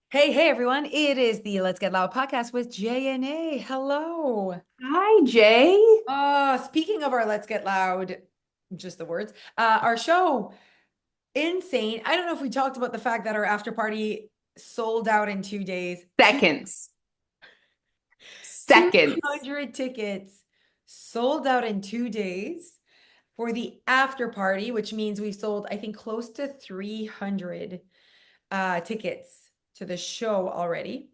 Hey, everyone. It is the Let's Get Loud podcast with J and A. Hello. Hi, Jay. Speaking of our Let's Get Loud, just the words, our show, insane. I don't know if we talked about the fact that our after party sold out in 2 days. Seconds. Seconds. 200 tickets sold out in 2 days for the after party, which means we've sold, I think, close to 300 tickets to the show already.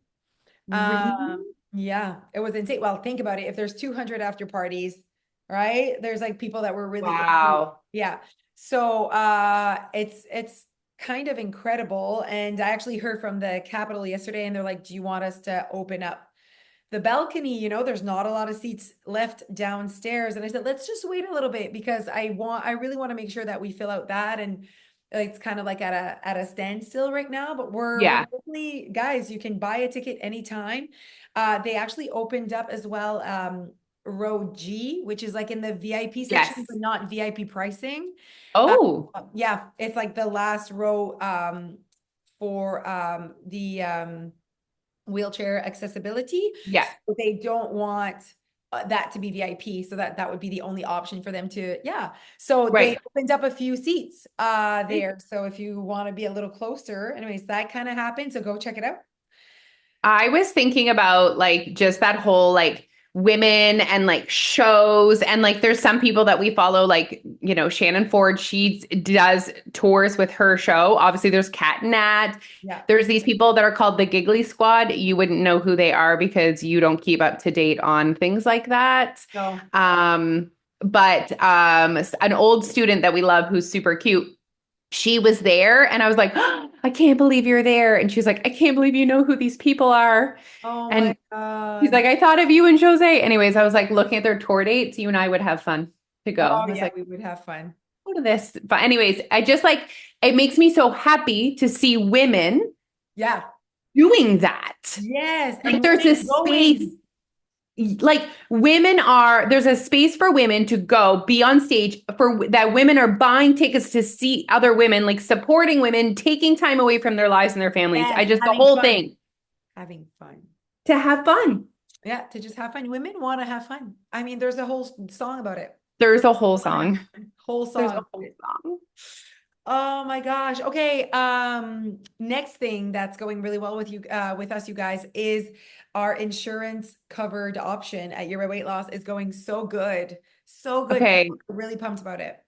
Really? Yeah, it was insane. Well, think about it. If there's 200 after parties, right? There's like people that were really into, Wow. yeah. So it's kind of incredible. And I actually heard from the Capitol yesterday, and they're like, "Do you want us to open up the balcony? There's not a lot of seats left downstairs." And I said, "Let's just wait a little bit because I really want to make sure that we fill out that." And it's kind of like at a standstill right now, but we're Yeah. definitely, guys, you can buy a ticket anytime. They actually opened up as well, row G, which is like in the VIP section, but Yes. not VIP pricing. Uh, Oh, yeah, it's like the last row for the wheelchair accessibility. yeah. So they don't want that to be VIP, so that would be the only option for them to, yeah. So they Right. opened up a few seats there. So if you want to be a little closer, anyways, that kind of happened. So go check it out. I was thinking about like just that whole like women and like shows and like there's some people that we follow like Shannon Ford, she does tours with her show. Obviously there's Kat and Nat. Yeah. There's these people that are called the Giggly Squad. You wouldn't know who they are because you don't keep up to date on things like that. So But an old student that we love who's super cute, she was there and I was like, oh, I can't believe you're there. And she's like, I can't believe you know who these people are. oh my And he's God. like, I thought of you and Josee. Anyways, I was like looking at their tour dates. You and I would have fun to go. Oh I was yeah, like, we would have fun. go to this. But anyways, I just like it makes me so happy to see women Yeah. doing that. Yes. Like And there's women a space. going. Like there's a space for women to go be on stage for that women are buying tickets to see other women, like supporting women, taking time away from their lives and their families. Yes, The having whole fun. thing Having fun. to have fun. Yeah, to just have fun. Women want to have fun. I mean, there's a whole song about it. There's a whole Wanna have song. fun. Whole There's a song. whole song. Oh my gosh. Okay. Next thing that's going really well with you, with us, you guys, is our insurance covered option at Your Weight Loss is going so good. So good. People Okay. are really pumped about it.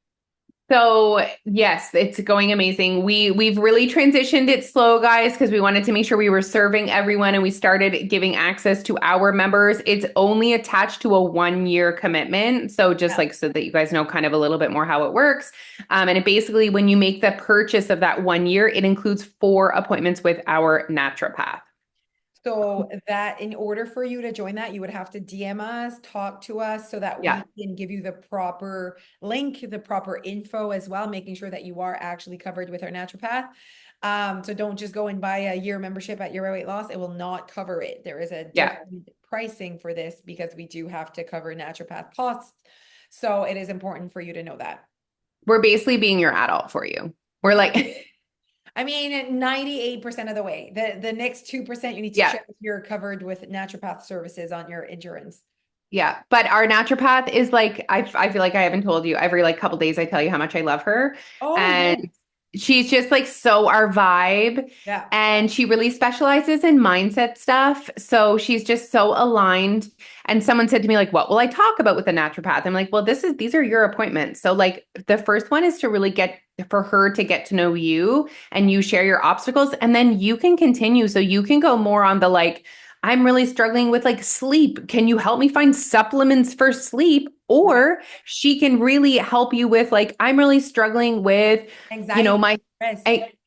So yes, it's going amazing. We've really transitioned it slow, guys, because we wanted to make sure we were serving everyone and we started giving access to our members. It's only attached to a 1 year commitment. So just Yeah. like so that you guys know kind of a little bit more how it works. And it basically, when you make the purchase of that 1 year, it includes 4 appointments with our naturopath. So that in order for you to join that, you would have to DM us, talk to us so that we Yeah. can give you the proper link, the proper info as well, making sure that you are actually covered with our naturopath. So don't just go and buy a year membership at Your Weight Loss. It will not cover it. There is a Yeah. different pricing for this because we do have to cover naturopath costs. So it is important for you to know that. We're basically being your adult for you. We're like, I mean, 98% of the way. The next 2% you need to yeah. check if you're covered with naturopath services on your insurance. Yeah, but our naturopath is like I feel like I haven't told you every like couple days I tell you how much I love her, Oh, and yes. she's just like so our vibe, Yeah. and she really specializes in mindset stuff. So she's just so aligned. And someone said to me like, "What will I talk about with the naturopath?" I'm like, "Well, these are your appointments. So like the first one is to really get for her to get to know you and you share your obstacles and then you can continue so you can go more on the like I'm really struggling with like sleep. Can you help me find supplements for sleep? Right. Or she can really help you with like, I'm really struggling with, Anxiety, my stress.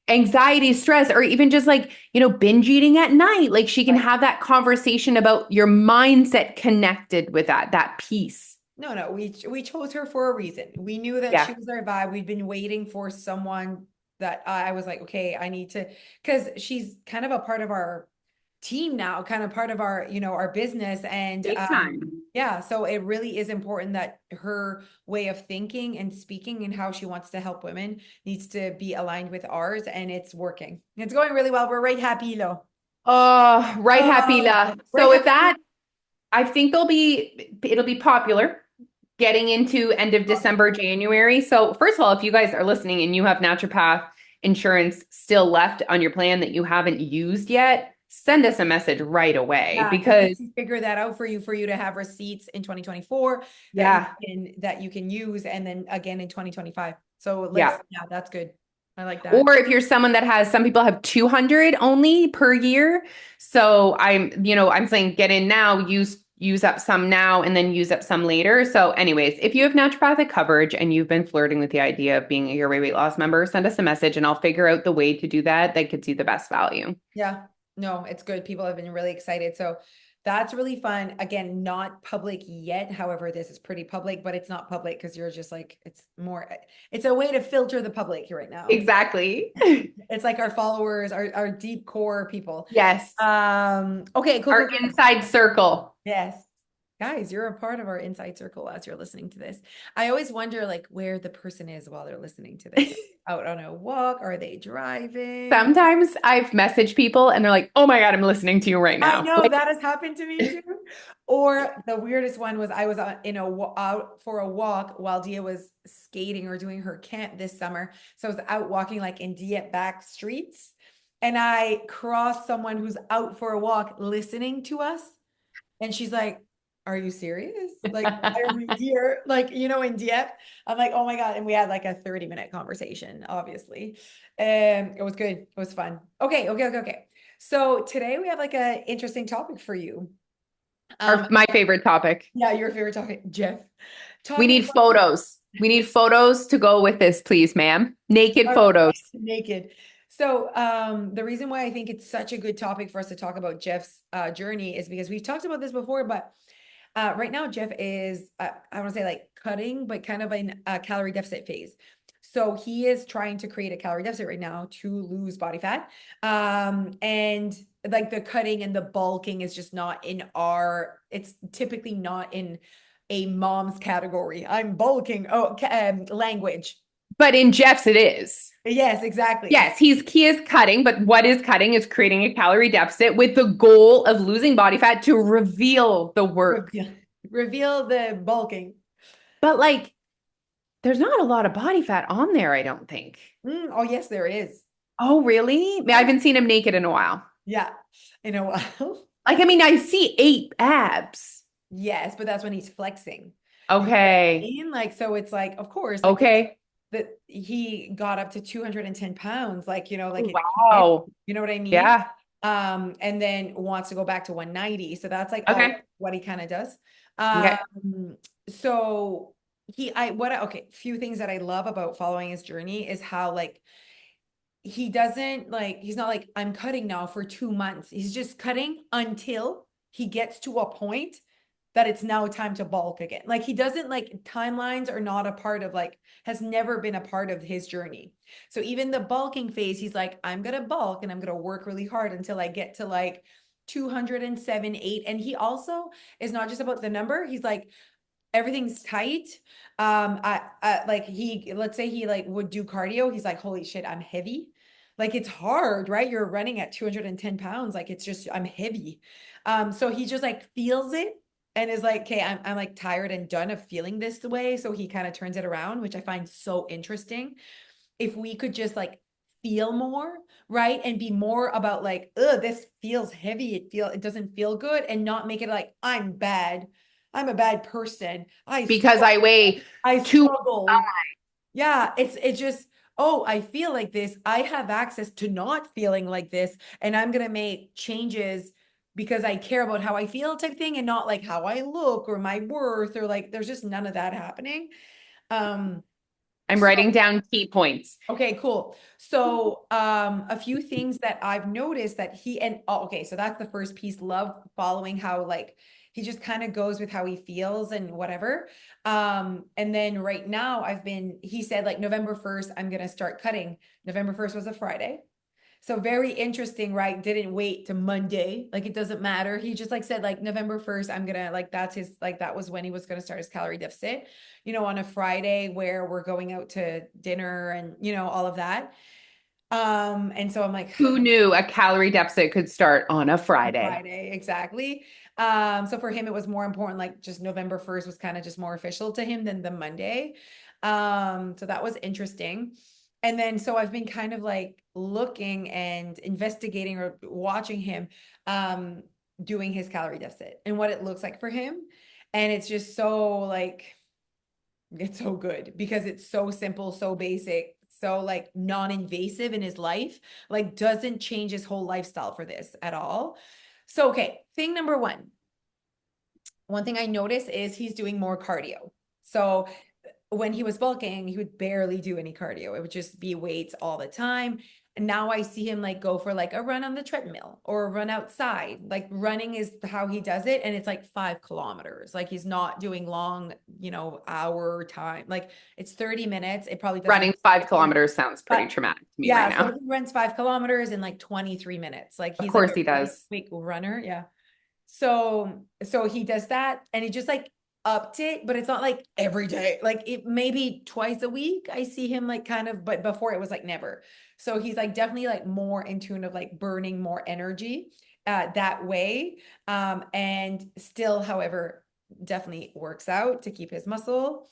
anxiety, stress, or even just like, binge eating at night. Like she can Right. have that conversation about your mindset connected with that piece. No, no, we chose her for a reason. We knew that she Yeah. was our vibe. We've been waiting for someone that I was like, okay, I need to, because she's kind of a part of our team now, kind of part of our, our business. And Big time. yeah, so it really is important that her way of thinking and speaking and how she wants to help women needs to be aligned with ours, and it's working. It's going really well. We're right happy, though. Oh, right, happy Uh, la. right, So with happy. that, I think it'll be popular getting into end of December, January. So first of all, if you guys are listening and you have naturopath insurance still left on your plan that you haven't used yet, send us a message right away Yeah, because we because can figure that out for you to have receipts in 2024 yeah, that you can use and then again in 2025. So yeah. yeah, that's good. I like that. Or if you're someone that has, some people have 200 only per year. So I'm saying get in now, use up some now and then use up some later. So anyways, if you have naturopathic coverage and you've been flirting with the idea of being a Your Weight Loss member, send us a message and I'll figure out the way to do that that gets you the best value. Yeah, no, it's good. People have been really excited. So that's really fun. Again, not public yet. However, this is pretty public, but it's not public because you're just like, it's a way to filter the public right now. Exactly. It's like our followers, our deep core people. Yes. Okay, cool, Our cool, cool. inside circle. Yes. Guys, you're a part of our inside circle as you're listening to this. I always wonder like where the person is while they're listening to this. Out on a walk? Are they driving? Sometimes I've messaged people and they're like, "Oh my God, I'm listening to you right I now." know Like, that has happened to me too. Or the weirdest one was I was out for a walk while Dia was skating or doing her camp this summer. So I was out walking like in Dia back streets, and I crossed someone who's out for a walk listening to us, and she's like, "Are you serious? Like, why are we here? Like, in Dieppe?" I'm like, "Oh my God." And we had like a 30-minute conversation, obviously. It was good. It was fun. Okay, okay, okay, okay. So today we have like a interesting topic for you. Um, my favorite topic. yeah, your favorite topic, Jeff. We Talking need photos. We need photos to go with this, please, ma'am. Naked about photos. naked. So, the reason why I think it's such a good topic for us to talk about Jeff's journey is because we've talked about this before, but right now, Jeff is, I want to say like cutting, but kind of in a calorie deficit phase. So he is trying to create a calorie deficit right now to lose body fat. And like the cutting and the bulking is just not it's typically not in a mom's category. I'm bulking, language. But in Jeff's, it is. Yes, exactly. Yes, he is cutting, but what is cutting is creating a calorie deficit with the goal of losing body fat to reveal the work. Reveal, reveal the bulking. But like, there's not a lot of body fat on there, I don't think. Oh, yes, there is. Oh, really? I Yeah. haven't seen him naked in a while. Yeah, in a while. Like, I mean, I see 8 abs. Yes, but that's when he's flexing. You know what I Okay. mean? Like, so it's like, of course, like Okay. that he got up to 210 pounds, like, like it hit, Wow. you know what I mean? Yeah. And then wants to go back to 190. So that's like all Okay. what he kind of does. Okay. So okay, few things that I love about following his journey is how like he doesn't like he's not like I'm cutting now for 2 months. He's just cutting until he gets to a point that it's now time to bulk again. Like he doesn't like timelines are not a part of like has never been a part of his journey. So even the bulking phase, he's like, I'm gonna bulk and I'm gonna work really hard until I get to like 207, 8. And he also is not just about the number. He's like, everything's tight. I like let's say he like would do cardio. He's like, holy shit, I'm heavy. Like it's hard, right? You're running at 210 pounds. Like it's just, I'm heavy. So he just like feels it and is like, okay, I'm like tired and done of feeling this way. So he kind of turns it around, which I find so interesting. If we could just like feel more, right? And be more about like, this feels heavy. It doesn't feel good and not make it like I'm bad. I'm a bad person. Because I weigh I two. struggle. Yeah, it's just, oh, I feel like this. I have access to not feeling like this, and I'm gonna make changes because I care about how I feel type thing and not like how I look or my worth or like there's just none of that happening. Um, I'm so writing down key points. okay, cool. So, a few things that I've noticed that okay, so that's the first piece. Love following how like he just kind of goes with how he feels and whatever. And then right now he said like November 1st, I'm gonna start cutting. November 1st was a Friday. So very interesting, right? Didn't wait to Monday. Like it doesn't matter. He just like said like November 1st, I'm gonna like that's his like that was when he was gonna start his calorie deficit, on a Friday where we're going out to dinner and all of that. And so I'm like, Who knew a calorie deficit could start on a Friday? Friday, exactly. So for him, it was more important, like just November 1st was kind of just more official to him than the Monday. So that was interesting. And then so I've been kind of like looking and investigating or watching him doing his calorie deficit and what it looks like for him. And it's just so like it's so good because it's so simple, so basic, so like non-invasive in his life, like doesn't change his whole lifestyle for this at all. So, okay, thing number one thing I notice is he's doing more cardio. So when he was bulking, he would barely do any cardio. It would just be weights all the time. And now I see him like go for like a run on the treadmill or run outside. Like running is how he does it. And it's like 5 kilometers. Like he's not doing long, hour time. Like it's 30 minutes. It probably doesn't. Running 5 kilometers sounds pretty But traumatic to me right yeah, so now. he runs 5 kilometers in like 23 minutes. Like Of he's like course a he really does. quick runner. Yeah. So he does that and he just like upped it, but it's not like every day. Like it maybe twice a week. I see him like kind of, but before it was like never. So he's like definitely like more in tune of like burning more energy that way. And still, however, definitely works out to keep his muscle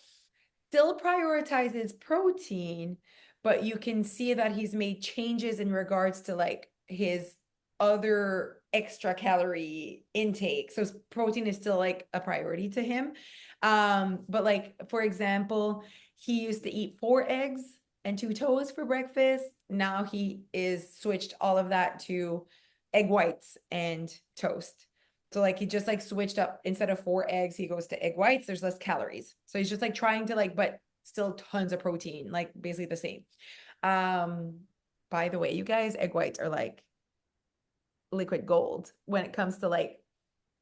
still prioritizes protein, but you can see that he's made changes in regards to like his other extra calorie intake. So protein is still like a priority to him. But like for example, he used to eat 4 eggs and 2 toast for breakfast. Now he is switched all of that to egg whites and toast. So like he just like switched up instead of 4 eggs, he goes to egg whites. There's less calories. So he's just like trying to like, but still tons of protein, like basically the same. Um, by the way, you guys, egg whites are like liquid gold when it comes to like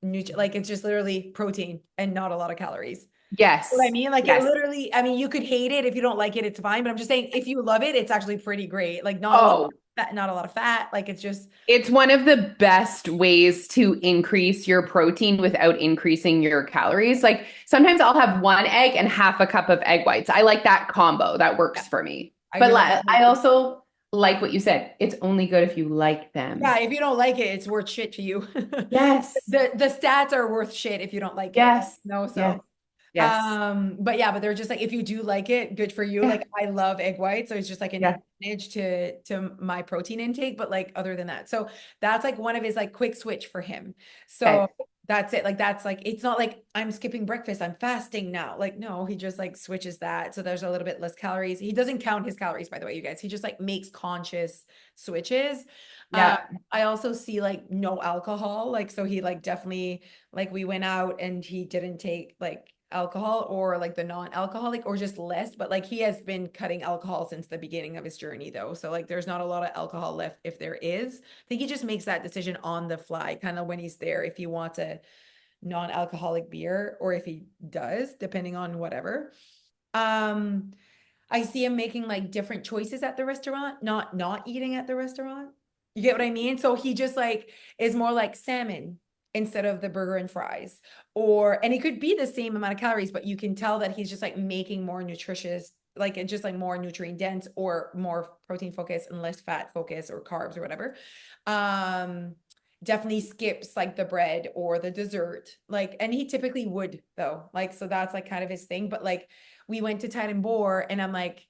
like it's just literally protein and not a lot of calories. What I Yes. mean, like it Yes. literally, I mean, you could hate it if you don't like it, it's fine. But I'm just saying, if you love it, it's actually pretty great. Like not a lot of Oh, fat, not a lot of fat. Like it's just it's one of the best ways to increase your protein without increasing your calories. Like sometimes I'll have 1 egg and half a cup of egg whites. I like that combo. That yeah, works for me. I But really I also like what you said. It's only good if you like yeah, them. if you don't like it, it's worth shit to you. Yes. The stats are worth shit if you don't like it. Yes. No, Yes. so Yes. but yeah, but they're just like if you do like it, good for you. Yeah. Like I love egg white, so it's just like an Yeah. advantage to my protein intake, but like other than that. So that's like one of his like quick switch for him. So Okay. that's it. Like that's like it's not like I'm skipping breakfast, I'm fasting now. Like no, he just like switches that. So there's a little bit less calories. He doesn't count his calories by the way, you guys. He just like makes conscious switches. Um Yeah. I also see like no alcohol. Like so he like definitely like we went out and he didn't take like alcohol or like the non-alcoholic or just less, but like he has been cutting alcohol since the beginning of his journey though. So like there's not a lot of alcohol left if there is. I think he just makes that decision on the fly, kind of when he's there, if he wants a non-alcoholic beer or if he does, depending on whatever. Um, I see him making like different choices at the restaurant, not eating at the restaurant. You get what I mean? So he just like is more like salmon instead of the burger and fries. And it could be the same amount of calories, but you can tell that he's just like making more nutritious, like and just like more nutrient dense or more protein focus and less fat focus or carbs or whatever. Um, definitely skips like the bread or the dessert. Like, and he typically would though. Like, so that's like kind of his thing. But like we went to Titan Boar and I'm like,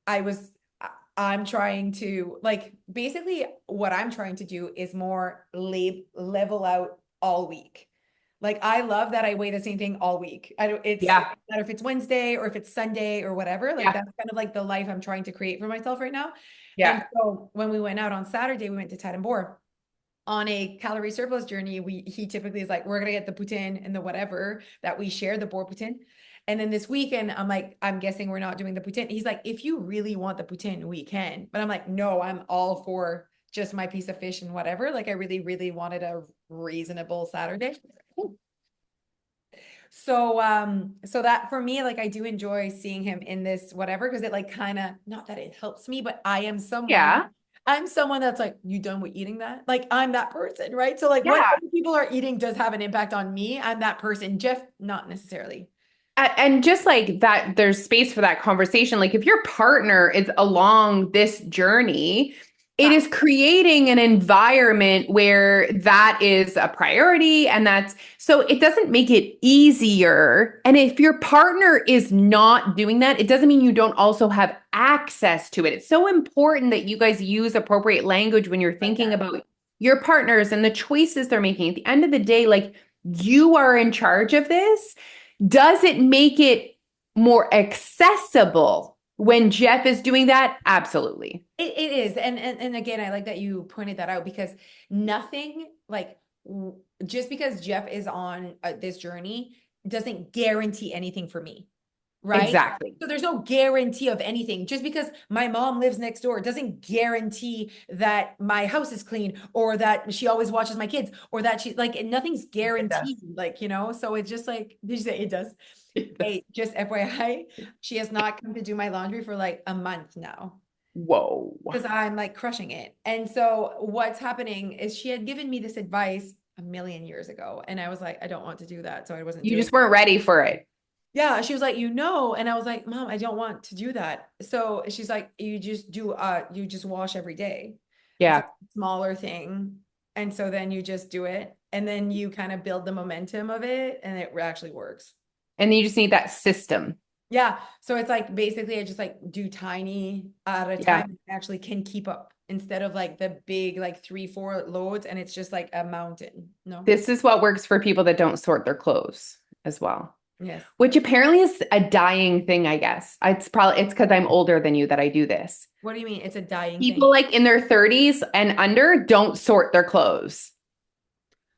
I was I'm trying to like basically what I'm trying to do is more level out all week. Like I love that I weigh the same thing all week. I don't it's Yeah. no matter if it's Wednesday or if it's Sunday or whatever. Like Yeah. that's kind of like the life I'm trying to create for myself right now. And Yeah. so when we went out on Saturday, we went to Titan Boar on a calorie surplus journey, he typically is like, we're gonna get the poutine and the whatever that we share, the boar poutine. And then this weekend, I'm like, I'm guessing we're not doing the poutine. He's like, if you really want the poutine, we can. But I'm like, no, I'm all for just my piece of fish and whatever. Like I really, really wanted a reasonable Saturday. So that for me, like I do enjoy seeing him in this whatever, because it like kind of not that it helps me, but Yeah. I'm someone that's like, you done with eating that? Like I'm that person, right? So like what Yeah. other people are eating does have an impact on me. I'm that person. Jeff, not necessarily. And just like that, there's space for that conversation. Like if your partner is along this journey, it Yeah, is creating an environment where that is a priority. And that's so it doesn't make it easier. And if your partner is not doing that, it doesn't mean you don't also have access to it. It's so important that you guys use appropriate language when you're like thinking that. about your partners and the choices they're making. At the end of the day, like you are in charge of this. Does it make it more accessible when Jeff is doing that? Absolutely. It is. And again, I like that you pointed that out because nothing like just because Jeff is on this journey doesn't guarantee anything for me. Right? Exactly. So there's no guarantee of anything. Just because my mom lives next door doesn't guarantee that my house is clean or that she always watches my kids or that she like nothing's It does. guaranteed. Like, so it's just like, did you say it does? It does. Hey, just FYI, she has not come to do my laundry for like a month now Whoa. because I'm like crushing it. And so what's happening is she had given me this advice a million years ago. And I was like, I don't want to do that. So I wasn't You doing just weren't ready for it. yeah, she was like, and I was like, Mom, I don't want to do that. So she's like, you just wash every day. It's a Yeah. smaller thing. And so then you just do it and then you kind of build the momentum of it and it actually works. And you just need that system. Yeah. So it's like basically I just like do tiny at a Yeah. time and actually can keep up instead of like the big like 3, 4 loads and it's just like a mountain. No? This is what works for people that don't sort their clothes as well, Yes. which apparently is a dying thing, I guess. It's because I'm older than you that I do this. What do you mean? It's a dying People thing. like in their 30s and under don't sort their clothes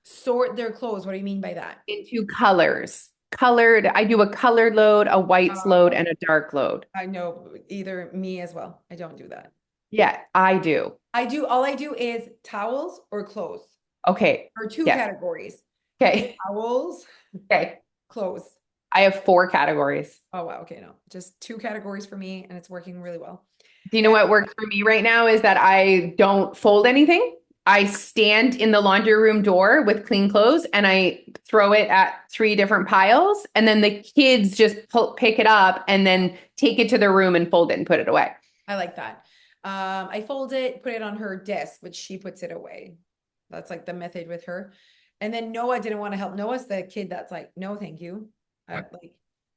Sort their clothes. What do you mean by that? into colors. Colored, I do a colored load, a whites load, Uh, and a dark load. I know either me as well. I don't do that. Yeah, I do. All I do is towels or clothes Okay. or two Yes. categories. Okay. Towels, Okay. clothes. I have four categories. Oh wow, okay, no. Just two categories for me and it's working really well. Do you know Uh, what works for me right now is that I don't fold anything. I stand in the laundry room door with clean clothes and I throw it at three different piles. And then the kids just pick it up and then take it to their room and fold it and put it away. I like that. I fold it, put it on her desk, but she puts it away. That's like the method with her. And then Noah didn't want to help. Noah's the kid that's like, no, thank you. Like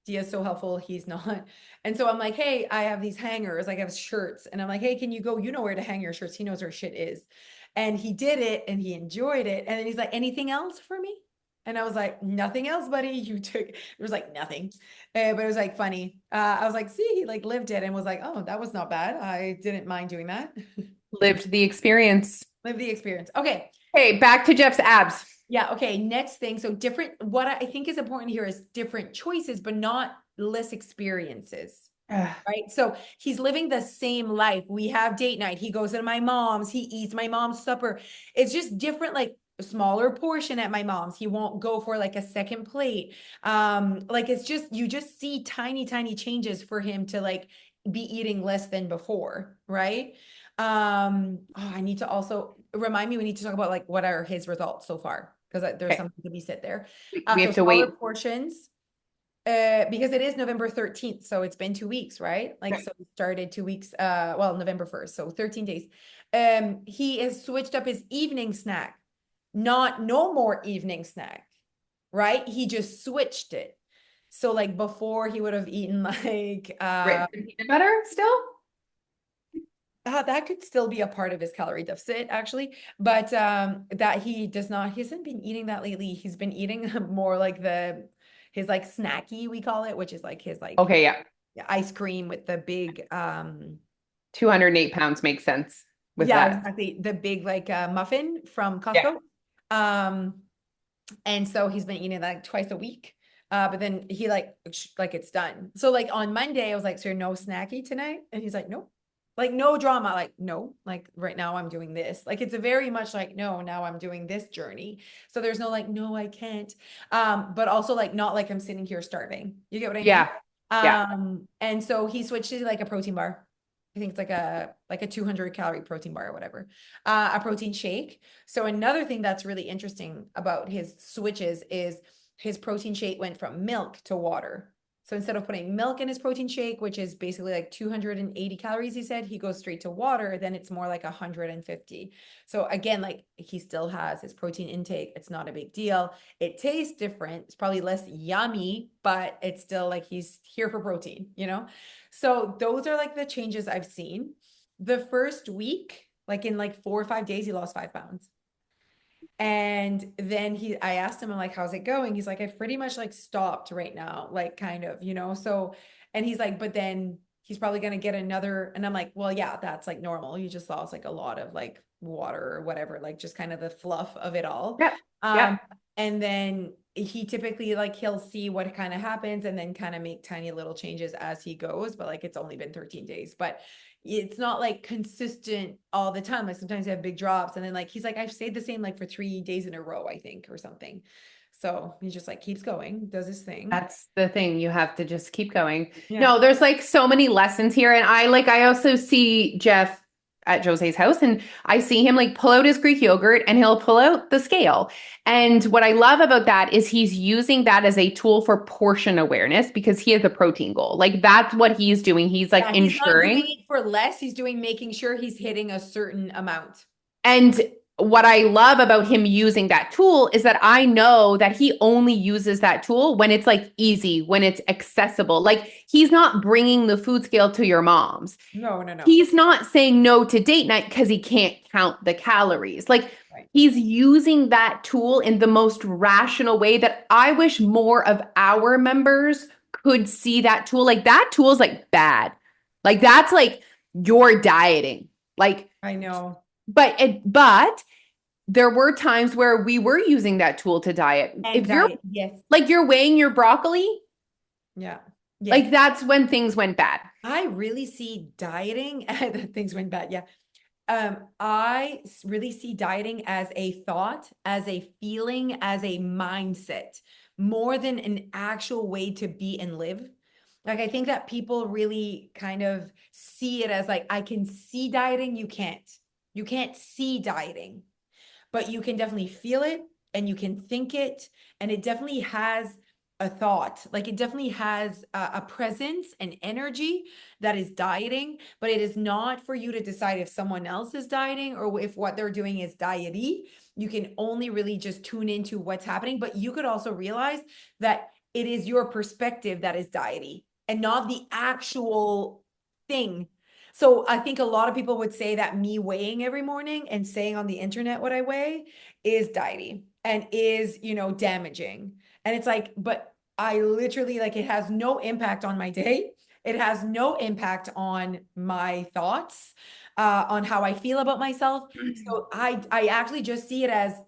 Dia's so helpful. He's not. And so I'm like, hey, I have these hangers. Like I have shirts. And I'm like, hey, can you go? You know where to hang your shirts. He knows where shit is. And he did it and he enjoyed it. And then he's like, anything else for me? And I was like, nothing else, buddy. You took, it was like nothing. But it was like funny. I was like, see, he like lived it and was like, oh, that was not bad. I didn't mind doing that. Lived the experience. Live the experience. Okay. Okay, back to Jeff's abs. Yeah. Okay. Next thing. So different, what I think is important here is different choices, but not less experiences. Ugh. Right. So he's living the same life. We have date night. He goes to my mom's. He eats my mom's supper. It's just different, like a smaller portion at my mom's. He won't go for like a second plate. Like it's just, you just see tiny, tiny changes for him to like be eating less than before. Right. I need to also remind me, we need to talk about like what are his results so far because there's Okay, something to be said there. we So have to smaller wait. portions, because it is November 13th, so it's been 2 weeks, right? Like Okay. so it started 2 weeks, well, November 1st, so 13 days. He has switched up his evening snack, not no more evening snack, right? He just switched it. So like before he would have eaten like Ritz and peanut butter still? that could still be a part of his calorie deficit actually, but that he hasn't been eating that lately. He's been eating more like his like snacky we call it, which is like his like Okay, yeah. ice cream with the big 208 pounds makes sense with yeah, that. exactly, the big like muffin from Yeah. Costco. um and so he's been eating that like twice a week. But then he like it's done. So like on Monday I was like, so you're no snacky tonight? And he's like, nope. Like no drama, like no, like right now I'm doing this. Like it's a very much like no, now I'm doing this journey. So there's no like no, I can't. But also like not like I'm sitting here starving. You get what I mean? Yeah. Yeah. And so he switched to like a protein bar. I think it's like a 200 calorie protein bar or whatever. A protein shake. So another thing that's really interesting about his switches is his protein shake went from milk to water. So instead of putting milk in his protein shake, which is basically like 280 calories, he said, he goes straight to water, then it's more like 150. So again, like he still has his protein intake. It's not a big deal. It tastes different. It's probably less yummy, but it's still like he's here for protein, you know? So those are like the changes I've seen. The first week, like in like 4 or 5 days, he lost 5 pounds. And then I asked him, I'm like, how's it going? He's like, I've pretty much like stopped right now, like kind of, so, and he's like, but then he's probably going to get another. And I'm like, well, yeah, that's like normal. You just lost like a lot of like water or whatever, like just kind of the fluff of it all. Yep. Um, Yep. and then he typically like he'll see what kind of happens and then kind of make tiny little changes as he goes, but like it's only been 13 days, but it's not like consistent all the time. Like sometimes you have big drops and then like he's like, I've stayed the same like for 3 days in a row, I think, or something. So he just like keeps going, does his thing. That's the thing. You have to just keep going. Yeah. No, there's like so many lessons here. And I also see Jeff at Jose's house and I see him like pull out his Greek yogurt and he'll pull out the scale. And what I love about that is he's using that as a tool for portion awareness because he has a protein goal. Like that's what he's doing. He's like Yeah, he's not doing ensuring. it for less. He's doing making sure he's hitting a certain amount. And what I love about him using that tool is that I know that he only uses that tool when it's like easy, when it's accessible. Like he's not bringing the food scale to your mom's. No, no, no. He's not saying no to date night because he can't count the calories. Like Right. he's using that tool in the most rational way that I wish more of our members could see that tool. Like that tool is like bad. Like that's like you're dieting. Like I know. but there were times where we were using that tool to diet. And If you're diet, yes. like you're weighing your broccoli, Yeah. Yes. like that's when things went bad. I really see dieting, things went bad. Yeah. Really see dieting as a thought, as a feeling, as a mindset, more than an actual way to be and live. Like, I think that people really kind of see it as like, I can see dieting, you can't. You can't see dieting, but you can definitely feel it and you can think it. And it definitely has a thought, like it definitely has a presence and energy that is dieting, but it is not for you to decide if someone else is dieting or if what they're doing is diety. You can only really just tune into what's happening, but you could also realize that it is your perspective that is diety and not the actual thing. So I think a lot of people would say that me weighing every morning and saying on the internet what I weigh is diety and is, damaging. And it's like, but I literally like it has no impact on my day. It has no impact on my thoughts, on how I feel about myself. So I actually just see it as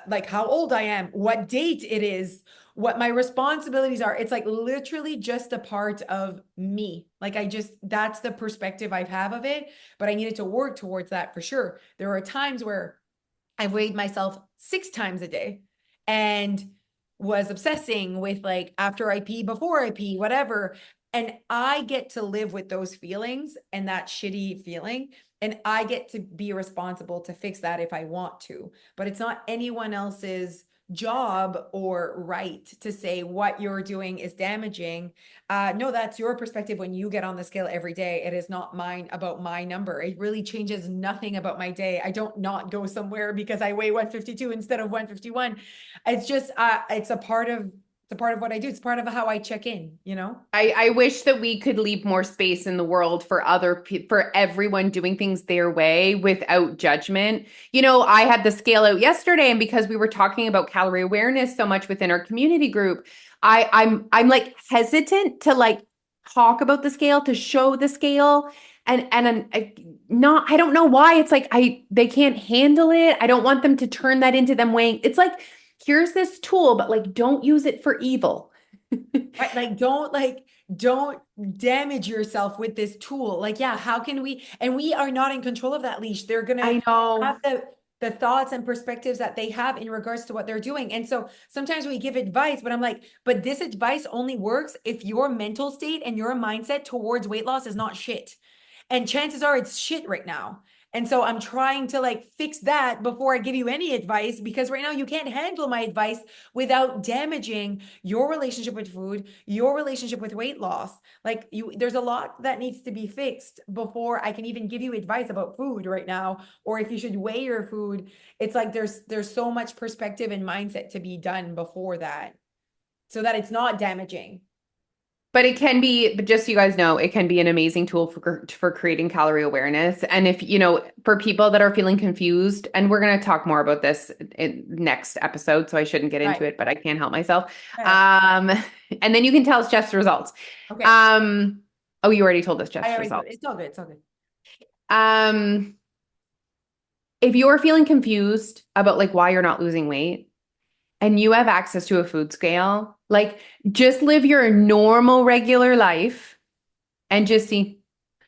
like how old I am, what date it is, what my responsibilities are. It's like literally just a part of me. Like that's the perspective I have of it, but I needed to work towards that for sure. There are times where I've weighed myself 6 times a day and was obsessing with like after I pee, before I pee, whatever. And I get to live with those feelings and that shitty feeling. And I get to be responsible to fix that if I want to. But it's not anyone else's job or right to say what you're doing is damaging. No, that's your perspective when you get on the scale every day. It is not mine about my number. It really changes nothing about my day. I don't not go somewhere because I weigh 152 instead of 151. It's just it's a part of what I do. It's part of how I check in. I wish that we could leave more space in the world for for everyone doing things their way without judgment. I had the scale out yesterday, and because we were talking about calorie awareness so much within our community group, I'm like hesitant to like talk about the scale, to show the scale. And I don't know why. It's like they can't handle it. I don't want them to turn that into them weighing. It's like, here's this tool, but like don't use it for evil. Right? Don't damage yourself with this tool. Like, yeah, how can we are not in control of that leash. They're gonna I know. have the thoughts and perspectives that they have in regards to what they're doing. And so sometimes we give advice, but I'm like, but this advice only works if your mental state and your mindset towards weight loss is not shit. And chances are it's shit right now. And so I'm trying to like fix that before I give you any advice, because right now you can't handle my advice without damaging your relationship with food, your relationship with weight loss. Like there's a lot that needs to be fixed before I can even give you advice about food right now, or if you should weigh your food. It's like there's so much perspective and mindset to be done before that, so that it's not damaging. But it can be, but just so you guys know, it can be an amazing tool for creating calorie awareness. And if, for people that are feeling confused, and we're going to talk more about this in next episode, so I shouldn't get into Right. it, but I can't help myself. Yes. Um, and then you can tell us Jeff's results. Okay. Um, oh, you already told us I Jeff's already results. it's all good. It's all good. Um, if you're feeling confused about like why you're not losing weight, and you have access to a food scale, like just live your normal, regular life and just see.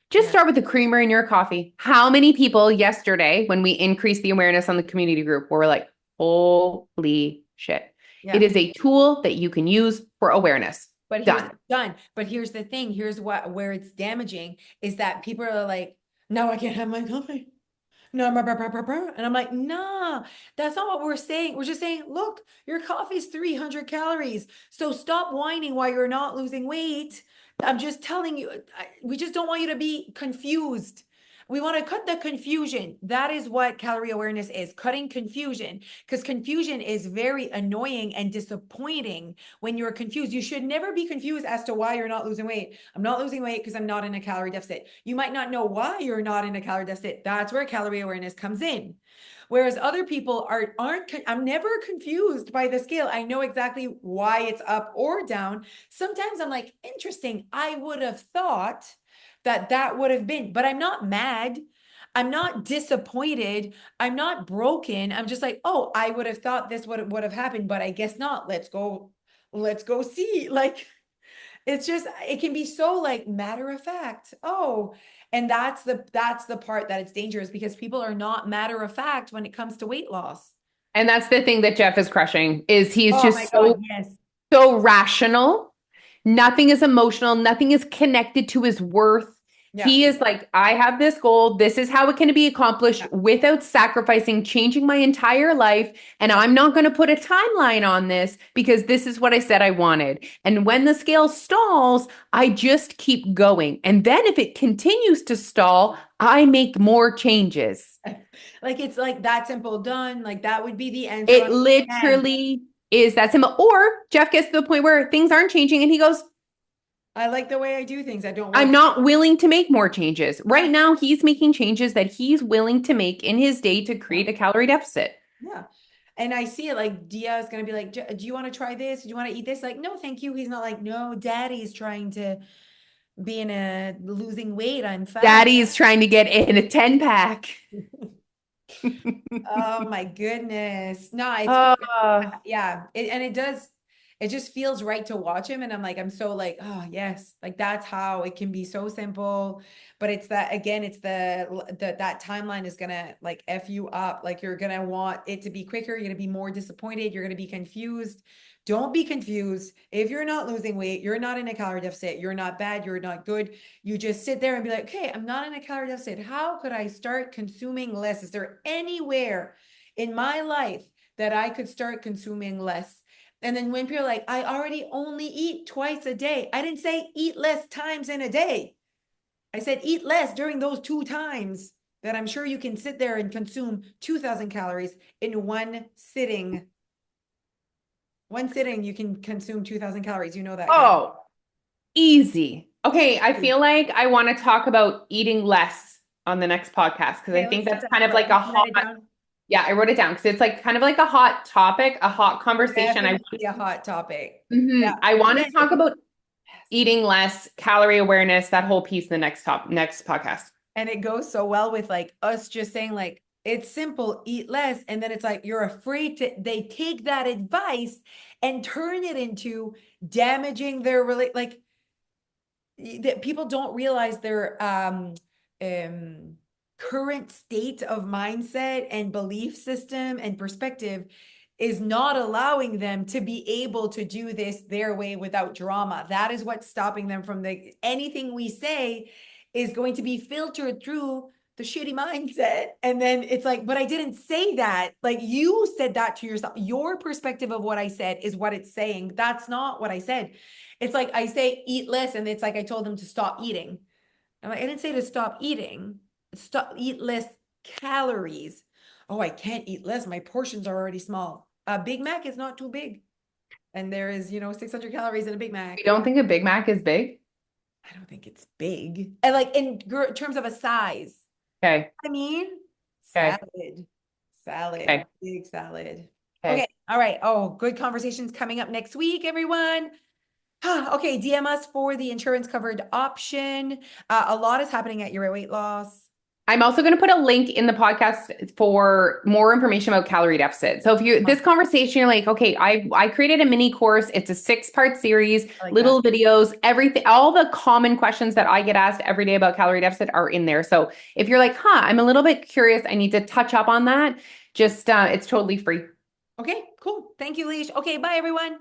Just Yeah. start with the creamer in your coffee. How many people yesterday, when we increased the awareness on the community group, were like, holy shit. It Yeah. is a tool that you can use for awareness. But here's Done. done. But here's the thing. Here's what where it's damaging is that people are like, no, I can't have my coffee. No, and I'm like, nah, that's not what we're saying. We're just saying, look, your coffee's 300 calories. So stop whining while you're not losing weight. I'm just telling you, we just don't want you to be confused. We want to cut the confusion. That is what calorie awareness is, cutting confusion, because confusion is very annoying and disappointing when you're confused. You should never be confused as to why you're not losing weight. I'm not losing weight because I'm not in a calorie deficit. You might not know why you're not in a calorie deficit. That's where calorie awareness comes in. Whereas other people aren't, I'm never confused by the scale. I know exactly why it's up or down. Sometimes I'm like, interesting. I would have thought that would have been, but I'm not mad. I'm not disappointed. I'm not broken. I'm just like, oh, I would have thought this would have happened, but I guess not. Let's go see. Like, it's just, it can be so like matter of fact. Oh, and that's the part that it's dangerous, because people are not matter of fact when it comes to weight loss. And that's the thing that Jeff is crushing is he's Oh my just God, so yes. so rational. Nothing is emotional. Nothing is connected to his worth. Yeah. He is like, I have this goal. This is how it can be accomplished Yeah. without sacrificing, changing my entire life. And Yeah. I'm not going to put a timeline on this because this is what I said I wanted. And when the scale stalls, I just keep going. And then if it continues to stall, I make more changes. Like it's like that simple, done. Like that would be the answer It on the end. literally is that simple. Or Jeff gets to the point where things aren't changing and he goes, I like the way I do things. I don't I'm work. not willing to make more changes. Right Yeah. now, he's making changes that he's willing to make in his day to Yeah. create a calorie deficit. Yeah. And I see it like Dia is going to be like, do you want to try this? Do you want to eat this? Like, no, thank you. He's not like, no, daddy's trying to be in a losing weight. I'm fat. Daddy's trying to get in a 10 pack. Oh my goodness. No, it's good. Oh, Yeah. And it does, it just feels right to watch him. And I'm like, I'm so like, oh yes, like that's how it can be so simple. But it's that again, it's that timeline is gonna like F you up. Like you're gonna want it to be quicker, you're gonna be more disappointed, you're gonna be confused. Don't be confused. If you're not losing weight, you're not in a calorie deficit, you're not bad, you're not good. You just sit there and be like, okay, I'm not in a calorie deficit. How could I start consuming less? Is there anywhere in my life that I could start consuming less? And then when people are like, I already only eat twice a day. I didn't say eat less times in a day. I said eat less during those 2 times that I'm sure you can sit there and consume 2,000 calories in one sitting. One sitting, you can consume 2,000 calories. You know that, Kat. oh, easy. Okay, I Easy. feel like I want to talk about eating less on the next podcast because I Okay, think let's do that's that. kind of like Let me a write hot, it down. yeah, I wrote it down because it's like kind of like a hot topic, a hot conversation. Definitely a hot topic. Yeah. I And want to again, talk about eating less, calorie awareness, that whole piece in the next podcast. and it goes so well with like us just saying like it's simple, eat less, and then it's like you're afraid to, they take that advice and turn it into damaging their like that people don't realize their um current state of mindset and belief system and perspective is not allowing them to be able to do this their way without drama. That is what's stopping them from the anything we say is going to be filtered through the shitty mindset. And then it's like, but I didn't say that. Like you said that to yourself. Your perspective of what I said is what it's saying. That's not what I said. It's like I say eat less, and it's like I told them to stop eating. I'm like, I didn't say to stop eating. Stop eat less calories. Oh, I can't eat less. My portions are already small. A Big Mac is not too big. And there is, 600 calories in a Big You Mac. don't think a Big Mac is big? I don't think it's big. And like in terms of a size. Okay. I mean, Okay. salad, Okay. big salad. Okay. Okay. All right. Oh, good conversations coming up next week, everyone. Okay. DM us for the insurance covered option. A lot is happening at your weight loss. I'm also going to put a link in the podcast for more information about calorie deficit. So if you Oh, this conversation, you're like, okay, I created a mini course. It's a 6-part series, I like that. little videos, everything, all the common questions that I get asked every day about calorie deficit are in there. So if you're like, I'm a little bit curious, I need to touch up on that. Just it's totally free. Okay, cool. Thank you, Leash. Okay, bye, everyone.